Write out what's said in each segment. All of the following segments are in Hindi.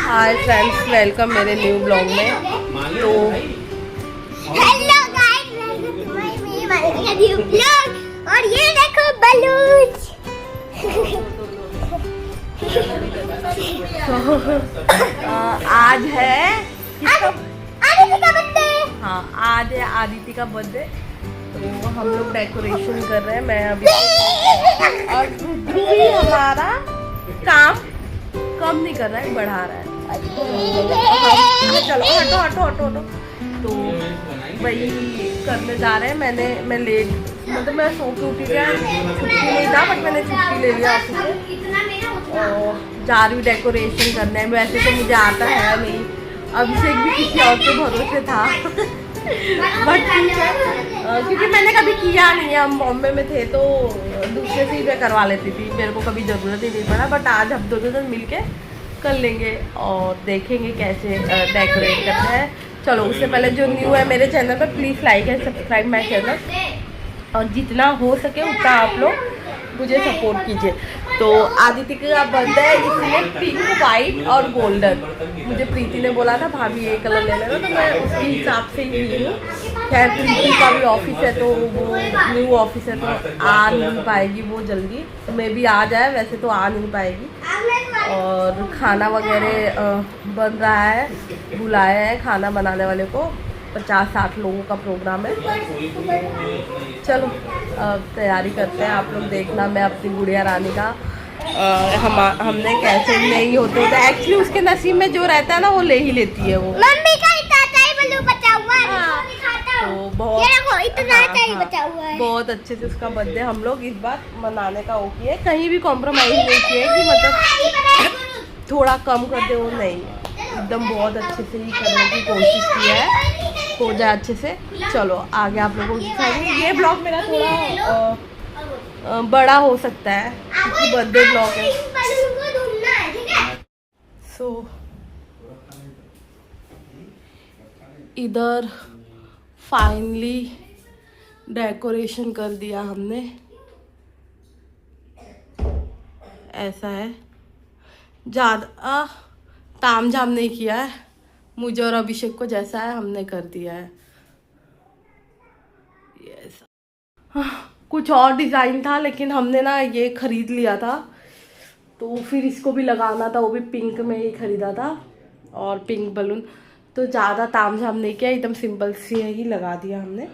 हाय फ्रेंड्स, वेलकम मेरे न्यू ब्लॉग में। तो hello guys, welcome new blog. और ये देखो बलूच। आज है आदित्य का बर्थडे। हाँ, आज है आदित्य का बर्थडे। तो हम लोग डेकोरेशन कर रहे हैं। मैं अभी और भी हमारा काम कम नहीं कर रहा है, बढ़ा रहा है। चलो हटो हटो हटो हटो। तो वही करने जा रहे हैं। मैं लेट, मतलब मैं सो के उठी गया, छुट्टी नहीं था, बट मैंने छुट्टी ले लिया ऑफिस से और जा रही हूँ डेकोरेशन करने। वैसे तो मुझे आता है नहीं, अभिषेक भी किसी और के भरोसे था बट क्योंकि मैंने कभी किया नहीं है। हम बॉम्बे में थे तो दूसरे से ही मैं करवा लेती थी, मेरे को कभी ज़रूरत ही नहीं पड़ा। बट आज हम दोनों जन मिल के कर लेंगे और देखेंगे कैसे डेकोरेट करते हैं। चलो, उससे पहले जो न्यू है मेरे चैनल पर, please like and subscribe my channel, और जितना हो सके उतना आप लोग मुझे सपोर्ट कीजिए। तो आदित्य का बर्थडे है, इसलिए पिंक, वाइट और गोल्डन। मुझे प्रीति ने बोला था भाभी ये कलर ले लेना, तो मैं उसके हिसाब से ही ली हूँ। खैर प्रीति का भी ऑफिस है, तो वो न्यू ऑफिस है तो आ नहीं पाएगी वो जल्दी। मे भी आ जाए, वैसे तो आ नहीं पाएगी। और खाना वगैरह बन रहा है, बुलाया है खाना बनाने वाले को। 50-60 लोगों का प्रोग्राम है। चलो तैयारी करते हैं, आप लोग देखना। मैं अपनी गुड़िया रानी का हमने कैसे नहीं होते एक्चुअली उसके नसीब में जो रहता है ना वो ले ही लेती है वो। मम्मी का इतना ही बलू बचा हुआ है। तो बहुत इतना ही बचा हुआ है। बहुत अच्छे से उसका बर्थडे हम लोग इस बार मनाने का वो किए, कहीं भी कॉम्प्रोमाइज़ नहीं किए कि मतलब थोड़ा कम कर दे, वो नहीं, एकदम बहुत अच्छे से ही करने की कोशिश की है, हो जाए अच्छे से। चलो आगे आप लोगों को दिखाएंगे। ये ब्लॉग मेरा थोड़ा बड़ा हो सकता है क्योंकि बर्थडे ब्लॉग है। सो इधर फाइनली डेकोरेशन कर दिया हमने, ऐसा है। ज़्यादा ताम झाम नहीं किया है, मुझे और अभिषेक को जैसा है हमने कर दिया है। कुछ और डिज़ाइन था लेकिन हमने ना ये ख़रीद लिया था, तो फिर इसको भी लगाना था, वो भी पिंक में ही ख़रीदा था और पिंक बलून। तो ज़्यादा ताम झाम नहीं किया, एकदम सिंपल से ही लगा दिया हमने।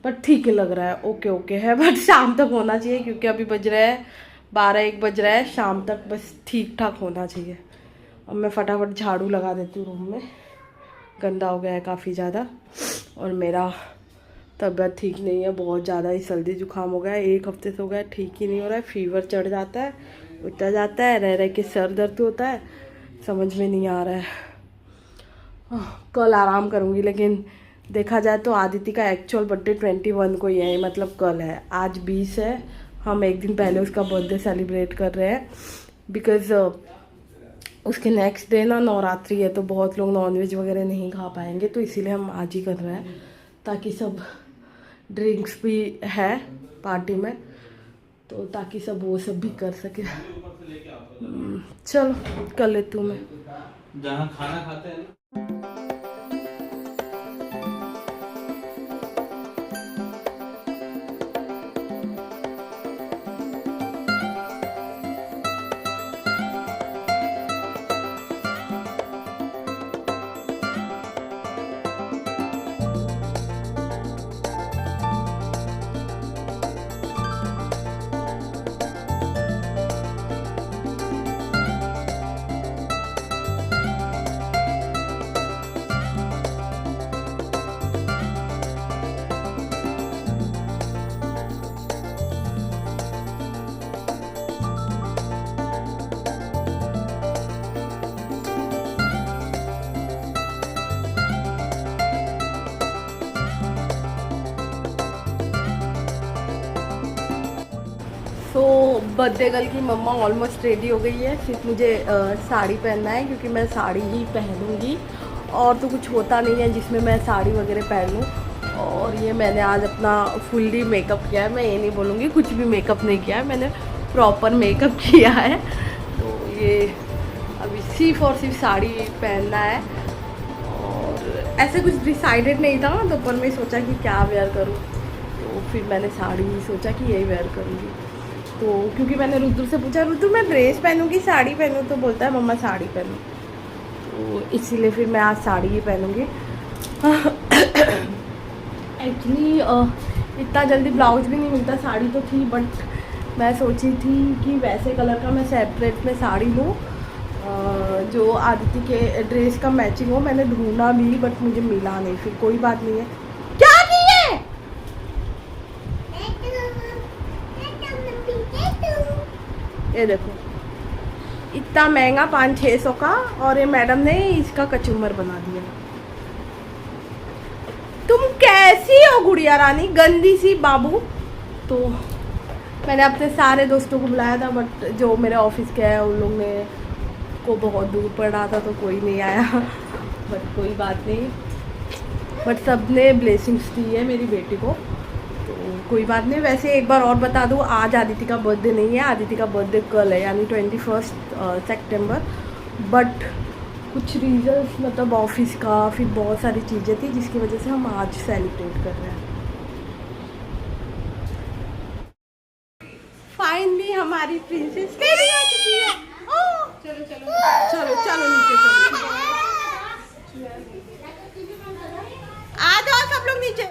बट ठीक है, लग रहा है ओके ओके है। बट शाम तक होना चाहिए क्योंकि अभी बज रहे हैं 12-1 बज रहा है। शाम तक बस ठीक ठाक होना चाहिए। अब मैं फटाफट झाड़ू लगा देती हूँ, रूम में गंदा हो गया है काफ़ी ज़्यादा। और मेरा तबीयत ठीक नहीं है, बहुत ज़्यादा ही सर्दी जुकाम हो गया है, 1 हफ्ते से हो गया है, ठीक ही नहीं हो रहा है। फीवर चढ़ जाता है, उतर जाता है, रह रह के सर दर्द होता है, समझ में नहीं आ रहा है। कल आराम करूँगी, लेकिन देखा जाए तो आदित्य का एक्चुअल बर्थडे 21 को ही है, मतलब कल है। आज 20 है, हम एक दिन पहले उसका बर्थडे सेलिब्रेट कर रहे हैं बिकॉज़ उसके नेक्स्ट डे ना नवरात्रि है, तो बहुत लोग नॉनवेज वगैरह नहीं खा पाएंगे, तो इसीलिए हम आज ही कर रहे हैं ताकि सब ड्रिंक्स भी है पार्टी में, तो ताकि सब वो सब भी कर सके। चलो कर लेती हूँ मैं। जहाँ खाना खाते हैं। तो बर्थडे गर्ल की मम्मा ऑलमोस्ट रेडी हो गई है। सिर्फ मुझे साड़ी पहनना है क्योंकि मैं साड़ी ही पहनूंगी, और तो कुछ होता नहीं है जिसमें मैं साड़ी वगैरह पहन लूँ। और ये मैंने आज अपना फुल्ली मेकअप किया है, मैं ये नहीं बोलूँगी कुछ भी मेकअप नहीं किया है, मैंने प्रॉपर मेकअप किया है। तो ये अभी सिर्फ और सिर्फ साड़ी पहनना है। और ऐसे कुछ डिसाइडेड नहीं था, तो पर मैं सोचा कि क्या वेयर करूँ, तो फिर मैंने साड़ी सोचा कि यही वेयर करूँगी। तो क्योंकि मैंने रुद्र से पूछा, रुद्र मैं ड्रेस पहनूँगी साड़ी पहनूँ, तो बोलता है मम्मा साड़ी पहनूँ, तो इसीलिए फिर मैं आज साड़ी ही पहनूँगी। एक्चुअली इतना जल्दी ब्लाउज भी नहीं मिलता, साड़ी तो थी बट मैं सोची थी कि वैसे कलर का मैं सेपरेट में साड़ी लूँ जो आदित्य के ड्रेस का मैचिंग हो। मैंने ढूंढा भी बट मुझे मिला नहीं, फिर कोई बात नहीं है। क्या किए? ये देखो इतना महंगा 500-600 का, और ये मैडम ने इसका कचूमर बना दिया। तुम कैसी हो गुड़िया रानी, गंदी सी बाबू। तो मैंने अपने सारे दोस्तों को बुलाया था, बट जो मेरे ऑफिस के हैं उन लोग ने को बहुत दूर पड़ा था तो कोई नहीं आया। बट कोई बात नहीं, बट सब ने ब्लेसिंग्स दी है मेरी बेटी को, तो कोई बात नहीं। वैसे एक बार और बता दूँ, आज आदित्य का बर्थडे नहीं है, आदित्य का बर्थडे कल है, यानी 21 सितंबर। बट कुछ रीजंस, मतलब ऑफिस का, फिर बहुत सारी चीज़ें थी जिसकी वजह से हम आज सेलिब्रेट कर रहे हैं। फाइनली हमारी प्रिंसेस रेडी हो चुकी है। ओह चलो चलो चलो चलो नीचे चलो, आ जाओ सब लोग नीचे।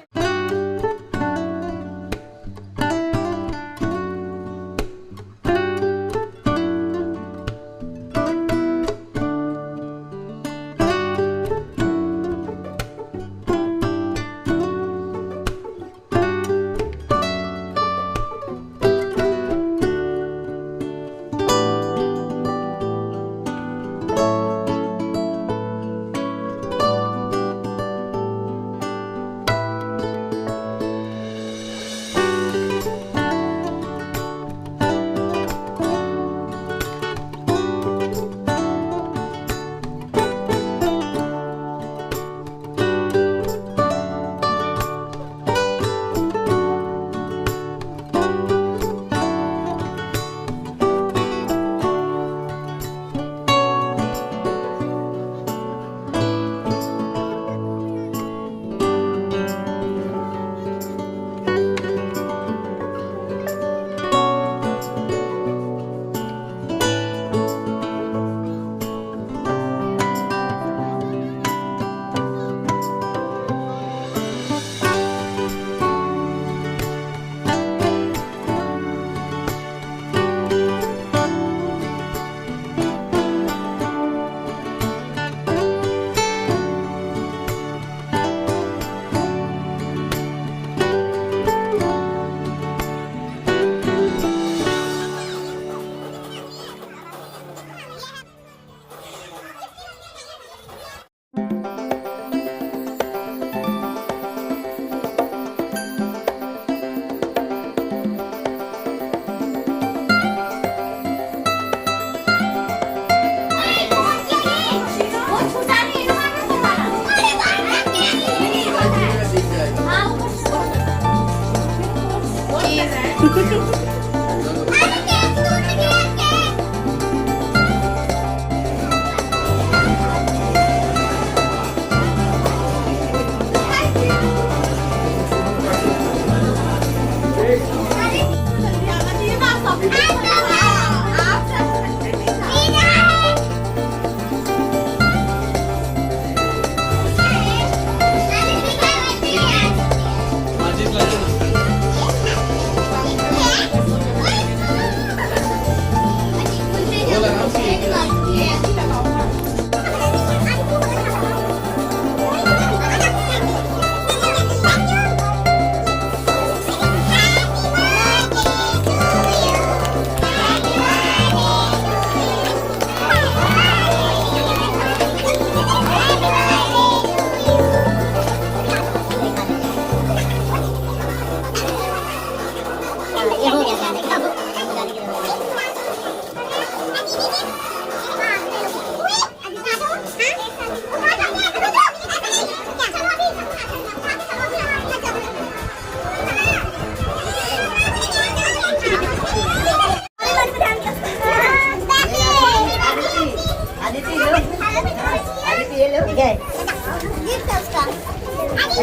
Aditi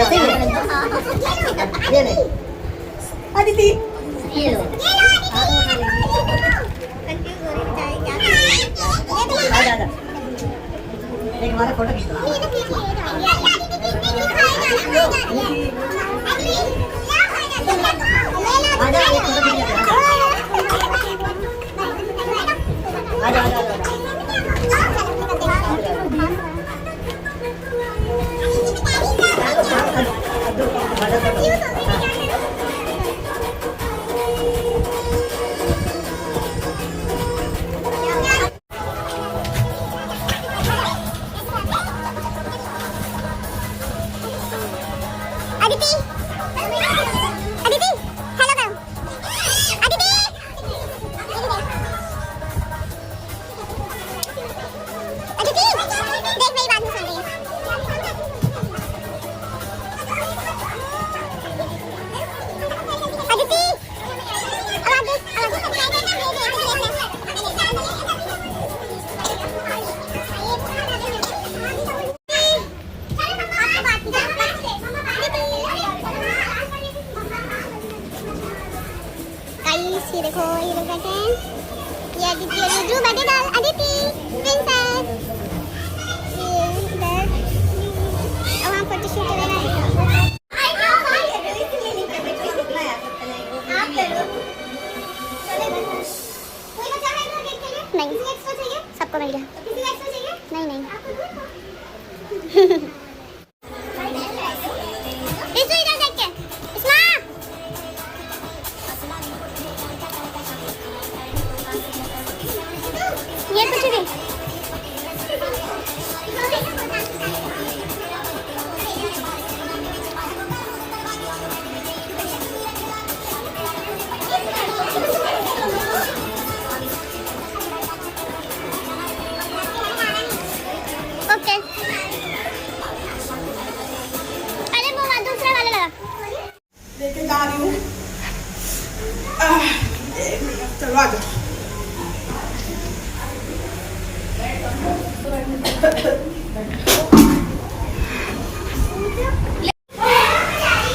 ऐसे ही है। ये ले अदिति ये लो आजा आजा एक हमारा फोटो खींच लो आजा एक फोटो खींच लो आजा आजा अदिति अदिति हेलो करो अदिति अदिति देख मेरी बात नहीं सुन रही है अदिति गाइस ये देखो ये लोग बैठे हैं ये अदिति और रुद्र बैठे डाल अदिति प्रिंसेस ये इधर अब हम फोटो शूट कर रहे हैं नहीं सबको मिल गया नहीं नहीं इधर देख के इस्मा ये कुछ भी ओके अरे वो दूसरा वाला लगा लेके जा रही हूँ। एक मिनट चलो आ जाओ।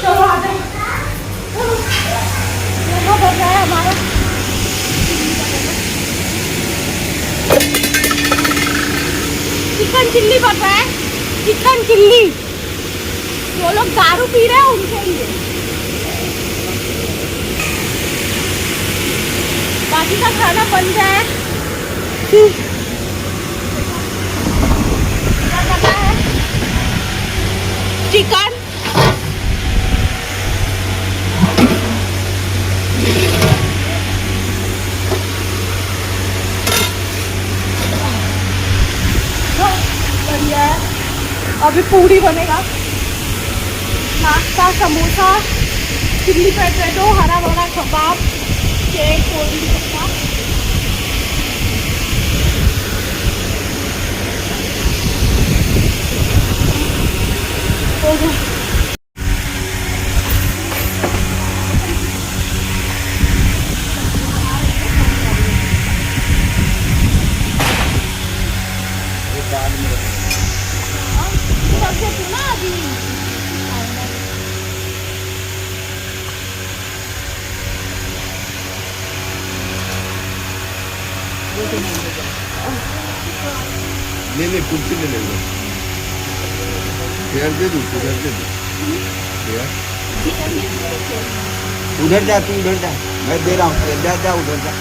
चलो आ जाओ। यहाँ बन रहा है हमारा चिकन चिल्ली बन रहा है चिकन चिल्ली। जो लोग दारू पी रहे हैं उनके लिए बाकी का खाना बन जाए चिकन बढ़िया है। अभी पूरी बनेगा नाश्ता समोसा चिल्ली पोटैटो हरा भरा कबाब केक कोल्ड ड्रिंक का ले ले कुर्सी ले ले लो चेयर दे दो चेयर दे दो चेयर उधर जा तू उधर जा मैं दे रहा हूँ जा जा उधर जा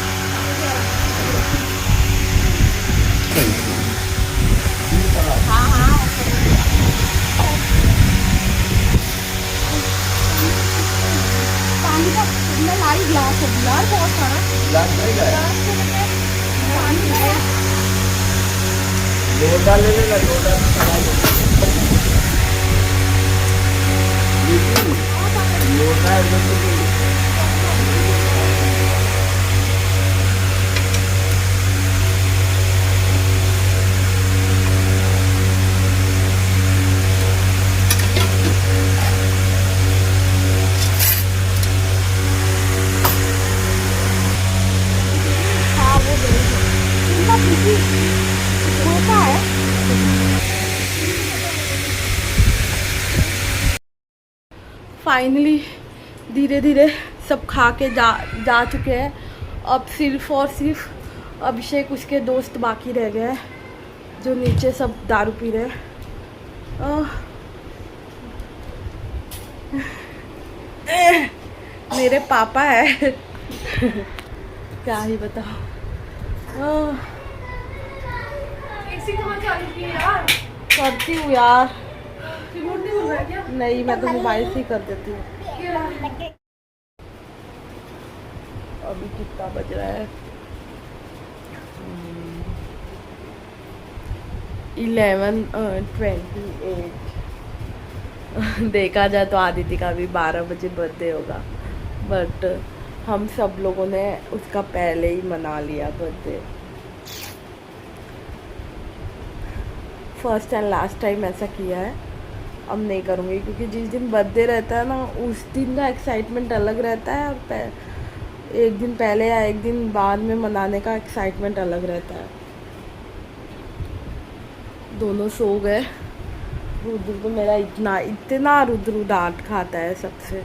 पानी का मैं लाई ग्लास है यार बहुत सारा ग्लास नहीं गया पानी है लोटा ले लेगा लोटा लोटा है फाइनली धीरे धीरे सब खा के जा चुके हैं। अब सिर्फ और सिर्फ अभिषेक उसके दोस्त बाकी रह गए हैं, जो नीचे सब दारू पी रहे हैं। मेरे पापा है क्या ही बताओ। करती हूँ यार, नहीं मैं तो मोबाइल से ही कर देती हूँ। अभी कितना बज रहा है? 11:28। देखा जाए तो आदित्य का भी 12 बजे बर्थडे होगा, बट हम सब लोगों ने उसका पहले ही मना लिया birthday. First and last time ऐसा किया है, अब नहीं करूँगी, क्योंकि जिस दिन बर्थडे रहता है ना उस दिन का एक्साइटमेंट अलग रहता है, और एक दिन पहले या एक दिन बाद में मनाने का एक्साइटमेंट अलग रहता है। दोनों सो गए। रुद्र तो मेरा इतना रुद्र डांट खाता है सबसे,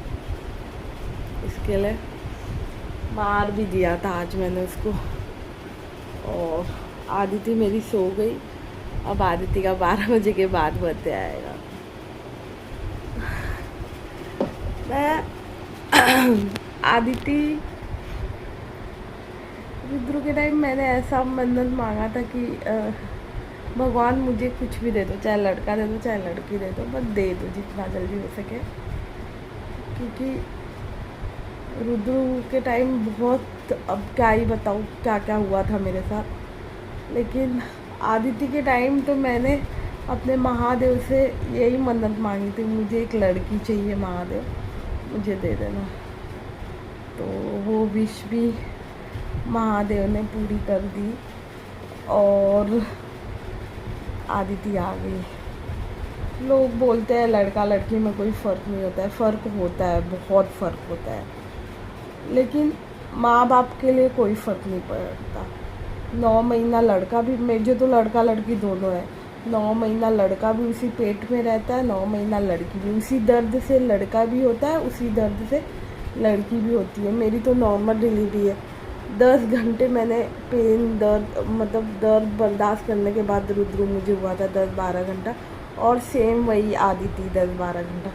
इसके लिए मार भी दिया था आज मैंने उसको। और आदित्य मेरी सो गई। अब आदित्य का 12 बजे के बाद बर्थडे आएगा। मैं आदित्य रुद्र के टाइम मैंने ऐसा मन्नत मांगा था कि भगवान मुझे कुछ भी दे दो, चाहे लड़का दे दो चाहे लड़की दे दो, बस दे दो जितना जल्दी हो सके। क्योंकि रुद्र के टाइम बहुत, अब क्या ही बताऊँ क्या क्या हुआ था मेरे साथ। लेकिन आदित्य के टाइम तो मैंने अपने महादेव से यही मन्नत मांगी थी, मुझे एक लड़की चाहिए महादेव, मुझे दे देना। तो वो विश भी महादेव ने पूरी कर दी और आदित्य आ गई। लोग बोलते हैं लड़का लड़की में कोई फ़र्क नहीं होता है, फ़र्क होता है, बहुत फ़र्क होता है, लेकिन माँ बाप के लिए कोई फ़र्क नहीं पड़ता। 9 महीना लड़का भी, मुझे तो लड़का लड़की दोनों है, 9 महीना लड़का भी उसी पेट में रहता है, 9 महीना लड़की भी, उसी दर्द से लड़का भी होता है, उसी दर्द से लड़की भी होती है। मेरी तो नॉर्मल डिलीवरी है। 10 घंटे मैंने पेन दर्द बर्दाश्त करने के बाद रुद्र मुझे हुआ था 10-12 घंटा, और सेम वही आदित्य 10-12 घंटा।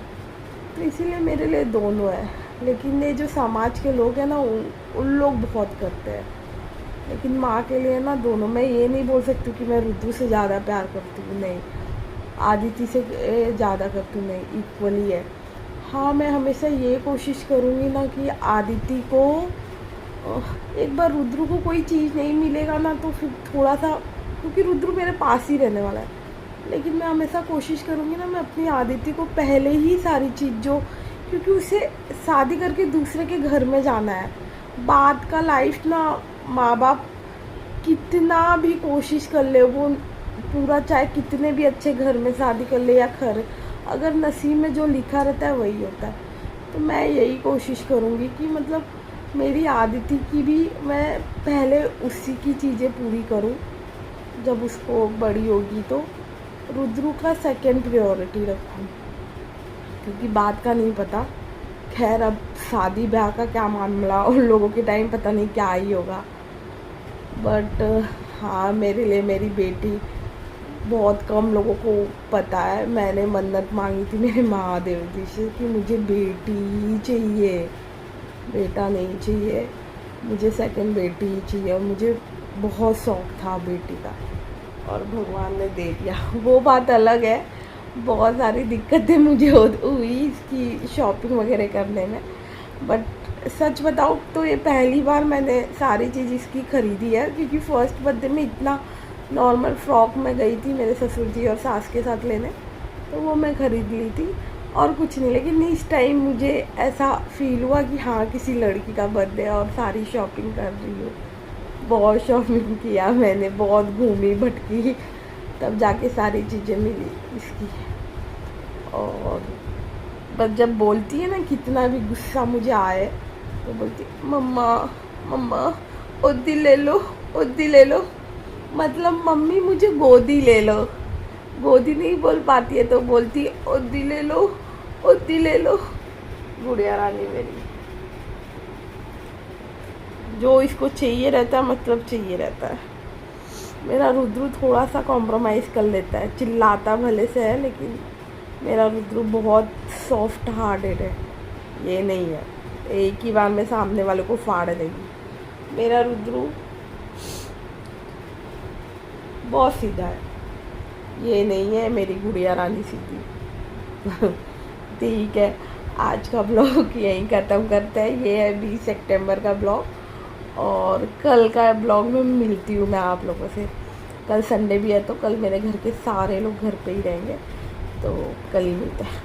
तो इसीलिए मेरे लिए दोनों है। लेकिन ये जो समाज के लोग हैं ना उन लोग बहुत करते हैं, लेकिन माँ के लिए ना दोनों। मैं ये नहीं बोल सकती कि मैं रुद्र से ज़्यादा प्यार करती हूँ, नहीं, आदित्य से ज़्यादा करती हूँ, नहीं, इक्वली है। हाँ, मैं हमेशा ये कोशिश करूँगी ना कि आदित्य को एक बार रुद्र को कोई चीज़ नहीं मिलेगा ना तो फिर थोड़ा सा, क्योंकि रुद्र मेरे पास ही रहने वाला है, लेकिन मैं हमेशा कोशिश करूँगी ना मैं अपनी आदित्य को पहले ही सारी चीज़ जो, क्योंकि उसे शादी करके दूसरे के घर में जाना है। बाद का लाइफ ना माँ बाप कितना भी कोशिश कर ले, वो पूरा चाहे कितने भी अच्छे घर में शादी कर ले या घर, अगर नसीब में जो लिखा रहता है वही होता है। तो मैं यही कोशिश करूँगी कि मतलब मेरी आदित्य की भी मैं पहले उसी की चीज़ें पूरी करूं, जब उसको बड़ी होगी तो रुद्र का सेकंड प्रायोरिटी रखूं, क्योंकि बात का नहीं पता। खैर, अब शादी ब्याह का क्या मामला, उन लोगों के टाइम पता नहीं क्या ही होगा, बट हाँ, मेरे लिए मेरी बेटी बहुत कम लोगों को पता है। मैंने मन्नत मांगी थी मेरे महादेव जी से कि मुझे बेटी ही चाहिए, बेटा नहीं चाहिए, मुझे सेकंड बेटी ही चाहिए, और मुझे बहुत शौक़ था बेटी का, और भगवान ने दे दिया। वो बात अलग है, बहुत सारी दिक्कतें मुझे हुई इसकी शॉपिंग वगैरह करने में, बट सच बताऊँ तो ये पहली बार मैंने सारी चीज़ इसकी ख़रीदी है, क्योंकि फ़र्स्ट बर्थडे में इतना नॉर्मल फ्रॉक में गई थी मेरे ससुर जी और सास के साथ लेने, तो वो मैं ख़रीद ली थी और कुछ नहीं। लेकिन इस टाइम मुझे ऐसा फील हुआ कि हाँ, किसी लड़की का बर्थडे और सारी शॉपिंग कर रही हूँ। बहुत शॉपिंग किया मैंने, बहुत घूमी भटकी, तब जाके सारी चीज़ें मिली इसकी। और बस जब बोलती है ना, कितना भी गुस्सा मुझे आए तो बोलती मम्मा मम्मा ओदी ले लो, ओदी ले लो, मतलब मम्मी मुझे गोदी ले लो। गोदी नहीं बोल पाती है तो बोलती ओदी ले लो, ओदी ले लो। गुड़िया रानी मेरी, जो इसको चाहिए रहता है मतलब चाहिए रहता है। मेरा रुद्रू थोड़ा सा कॉम्प्रोमाइज़ कर लेता है, चिल्लाता भले से है लेकिन मेरा रुद्रू बहुत सॉफ्ट हार्टेड है। ये नहीं है एक ही बार में सामने वाले को फाड़ देगी। मेरा रुद्रू बहुत सीधा है, ये नहीं है मेरी गुड़िया रानी सीधी। ठीक है, आज का ब्लॉग यहीं ख़त्म करते हैं। ये है 20 सितंबर का ब्लॉग, और कल का ब्लॉग में मिलती हूँ मैं आप लोगों से। कल संडे भी है तो कल मेरे घर के सारे लोग घर पे ही रहेंगे, तो कल ही मिलते हैं।